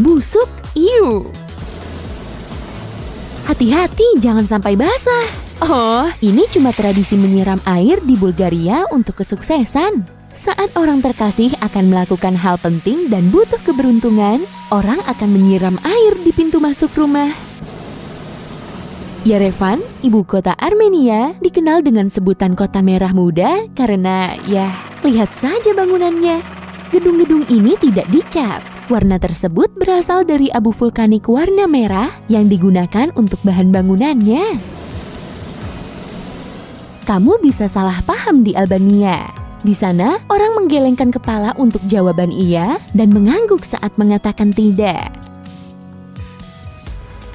busuk. Iu. Hati-hati jangan sampai basah. Oh, ini cuma tradisi menyiram air di Bulgaria untuk kesuksesan. Saat orang terkasih akan melakukan hal penting dan butuh keberuntungan, orang akan menyiram air di pintu masuk rumah. Yerevan, ibu kota Armenia, dikenal dengan sebutan kota merah muda karena, lihat saja bangunannya. Gedung-gedung ini tidak dicat. Warna tersebut berasal dari abu vulkanik warna merah yang digunakan untuk bahan bangunannya. Kamu bisa salah paham di Albania. Di sana, orang menggelengkan kepala untuk jawaban iya dan mengangguk saat mengatakan tidak.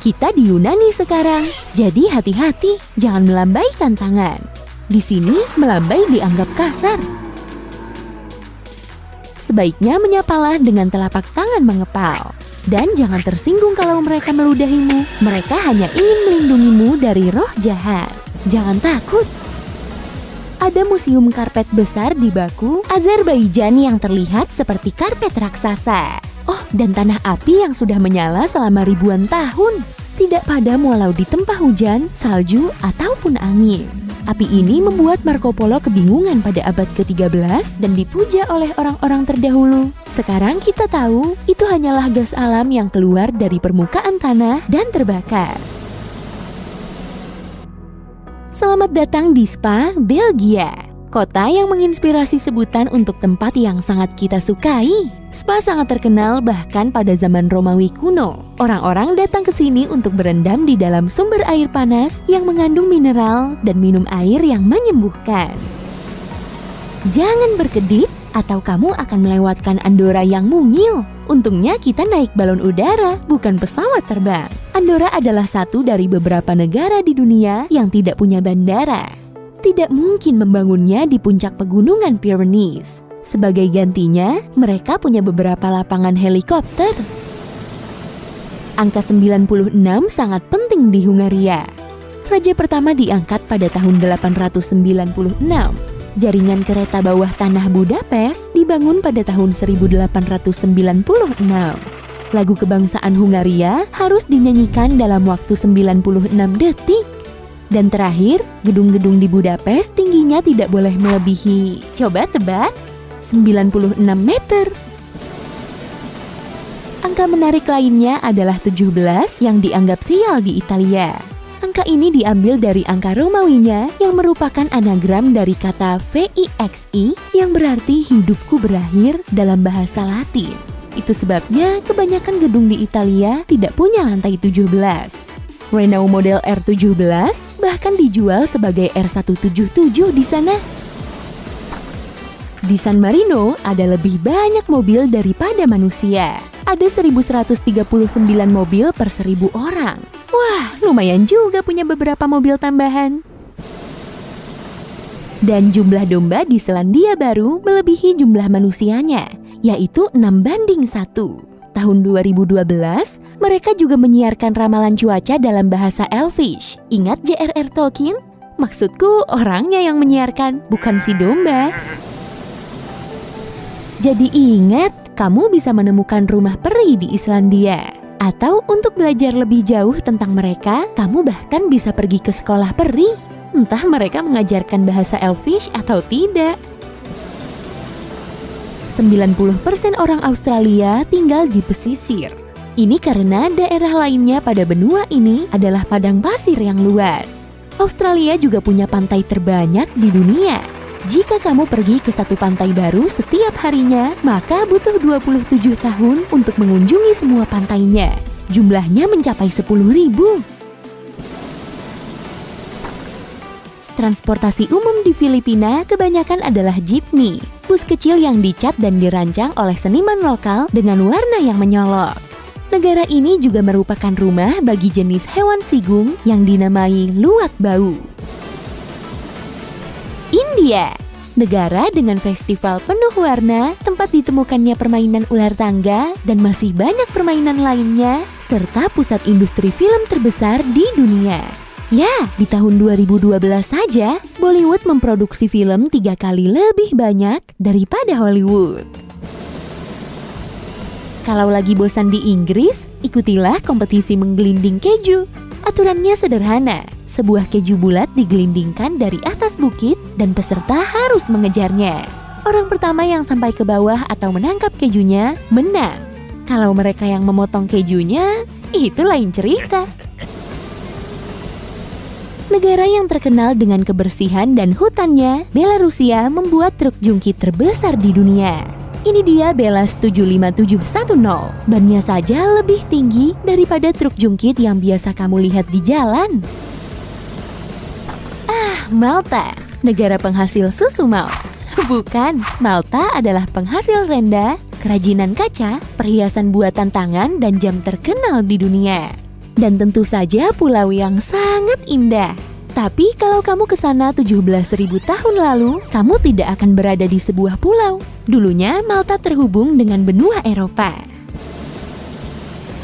Kita di Yunani sekarang, jadi hati-hati, jangan melambaikan tangan. Di sini, melambai dianggap kasar. Sebaiknya menyapalah dengan telapak tangan mengepal. Dan jangan tersinggung kalau mereka meludahimu. Mereka hanya ingin melindungimu dari roh jahat. Jangan takut. Ada museum karpet besar di Baku, Azerbaijan yang terlihat seperti karpet raksasa. Oh, dan tanah api yang sudah menyala selama ribuan tahun. Tidak padam walau ditempa hujan, salju, ataupun angin. Api ini membuat Marco Polo kebingungan pada abad ke-13 dan dipuja oleh orang-orang terdahulu. Sekarang kita tahu, itu hanyalah gas alam yang keluar dari permukaan tanah dan terbakar. Selamat datang di Spa, Belgia. Kota yang menginspirasi sebutan untuk tempat yang sangat kita sukai. Spa sangat terkenal bahkan pada zaman Romawi kuno. Orang-orang datang ke sini untuk berendam di dalam sumber air panas yang mengandung mineral dan minum air yang menyembuhkan. Jangan berkedip atau kamu akan melewatkan Andorra yang mungil. Untungnya kita naik balon udara, bukan pesawat terbang. Andorra adalah satu dari beberapa negara di dunia yang tidak punya bandara. Tidak mungkin membangunnya di puncak pegunungan Pyrenees. Sebagai gantinya, mereka punya beberapa lapangan helikopter. Angka 96 sangat penting di Hungaria. Raja pertama diangkat pada tahun 896. Jaringan kereta bawah tanah Budapest dibangun pada tahun 1896. Lagu kebangsaan Hungaria harus dinyanyikan dalam waktu 96 detik. Dan terakhir, gedung-gedung di Budapest tingginya tidak boleh melebihi, coba tebak, 96 meter. Angka menarik lainnya adalah 17 yang dianggap sial di Italia. Angka ini diambil dari angka Romawinya yang merupakan anagram dari kata VIXI yang berarti hidupku berakhir dalam bahasa Latin. Itu sebabnya kebanyakan gedung di Italia tidak punya lantai 17. Renault model R17 bahkan dijual sebagai R177 di sana. Di San Marino ada lebih banyak mobil daripada manusia. Ada 1139 mobil per 1000 orang. Wah, lumayan juga punya beberapa mobil tambahan. Dan jumlah domba di Selandia Baru melebihi jumlah manusianya, yaitu 6:1. Tahun 2012, mereka juga menyiarkan ramalan cuaca dalam bahasa Elvish. Ingat J.R.R. Tolkien? Maksudku orangnya yang menyiarkan, bukan si domba. Jadi ingat, kamu bisa menemukan rumah peri di Islandia. Atau untuk belajar lebih jauh tentang mereka, kamu bahkan bisa pergi ke sekolah peri. Entah mereka mengajarkan bahasa Elvish atau tidak. 90% orang Australia tinggal di pesisir. Ini karena daerah lainnya pada benua ini adalah padang pasir yang luas. Australia juga punya pantai terbanyak di dunia. Jika kamu pergi ke satu pantai baru setiap harinya, maka butuh 27 tahun untuk mengunjungi semua pantainya. Jumlahnya mencapai 10.000. Transportasi umum di Filipina kebanyakan adalah jeepney, bus kecil yang dicat dan dirancang oleh seniman lokal dengan warna yang menyolok. Negara ini juga merupakan rumah bagi jenis hewan sigung yang dinamai luwak bau. India, negara dengan festival penuh warna, tempat ditemukannya permainan ular tangga dan masih banyak permainan lainnya, serta pusat industri film terbesar di dunia. Ya, di tahun 2012 saja, Bollywood memproduksi film 3 kali lebih banyak daripada Hollywood. Kalau lagi bosan di Inggris, ikutilah kompetisi menggelinding keju. Aturannya sederhana, sebuah keju bulat digelindingkan dari atas bukit dan peserta harus mengejarnya. Orang pertama yang sampai ke bawah atau menangkap kejunya menang. Kalau mereka yang memotong kejunya, itu lain cerita. Negara yang terkenal dengan kebersihan dan hutannya, Belarusia membuat truk jungkit terbesar di dunia. Ini dia Belas 75710. Bannya saja lebih tinggi daripada truk jungkit yang biasa kamu lihat di jalan. Malta, negara penghasil susu malt. Bukan, Malta adalah penghasil renda, kerajinan kaca, perhiasan buatan tangan, dan jam terkenal di dunia. Dan tentu saja pulau yang sangat indah. Tapi kalau kamu ke sana 17.000 tahun lalu, kamu tidak akan berada di sebuah pulau. Dulunya Malta terhubung dengan benua Eropa.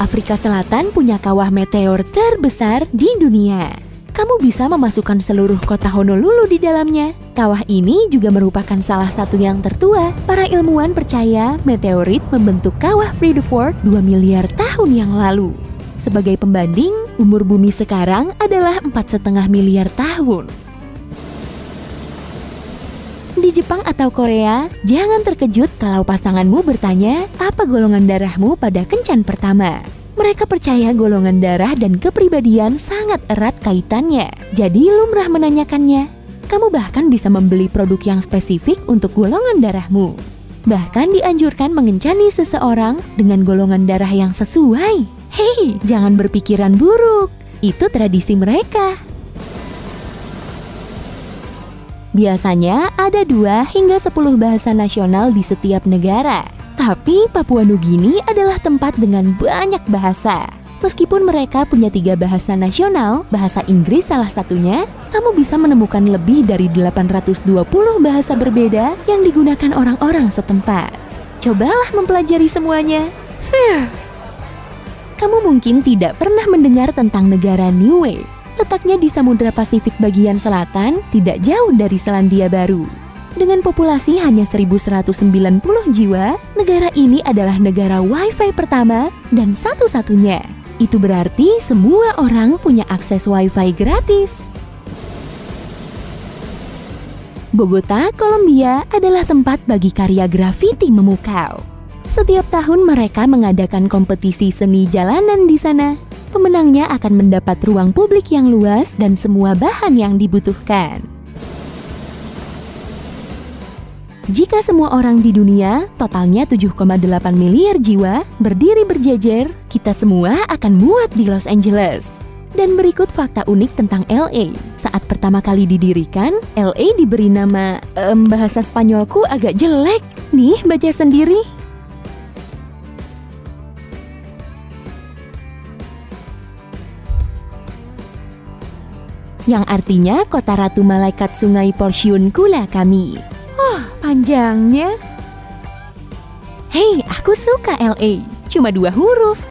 Afrika Selatan punya kawah meteor terbesar di dunia. Kamu bisa memasukkan seluruh kota Honolulu di dalamnya. Kawah ini juga merupakan salah satu yang tertua. Para ilmuwan percaya meteorit membentuk kawah Fredefort 2 miliar tahun yang lalu. Sebagai pembanding, umur bumi sekarang adalah 4,5 miliar tahun. Di Jepang atau Korea, jangan terkejut kalau pasanganmu bertanya apa golongan darahmu pada kencan pertama. Mereka percaya golongan darah dan kepribadian sangat erat kaitannya, jadi lumrah menanyakannya. Kamu bahkan bisa membeli produk yang spesifik untuk golongan darahmu. Bahkan dianjurkan mengencani seseorang dengan golongan darah yang sesuai. Hei, jangan berpikiran buruk. Itu tradisi mereka. Biasanya ada 2 hingga 10 bahasa nasional di setiap negara. Tapi Papua Nugini adalah tempat dengan banyak bahasa. Meskipun mereka punya 3 bahasa nasional, bahasa Inggris salah satunya, kamu bisa menemukan lebih dari 820 bahasa berbeda yang digunakan orang-orang setempat. Cobalah mempelajari semuanya. Kamu mungkin tidak pernah mendengar tentang negara Niue. Letaknya di Samudra Pasifik bagian selatan, tidak jauh dari Selandia Baru. Dengan populasi hanya 1.190 jiwa, negara ini adalah negara Wi-Fi pertama dan satu-satunya. Itu berarti semua orang punya akses Wi-Fi gratis. Bogota, Kolombia adalah tempat bagi karya grafiti memukau. Setiap tahun mereka mengadakan kompetisi seni jalanan di sana. Pemenangnya akan mendapat ruang publik yang luas dan semua bahan yang dibutuhkan. Jika semua orang di dunia, totalnya 7,8 miliar jiwa, berdiri berjejer, kita semua akan muat di Los Angeles. Dan berikut fakta unik tentang LA. Saat pertama kali didirikan, LA diberi nama, bahasa Spanyolku agak jelek. Nih, baca sendiri. Yang artinya kota ratu malaikat sungai Porciun Kula kami. Panjangnya. Hei, aku suka LA. Cuma 2 huruf.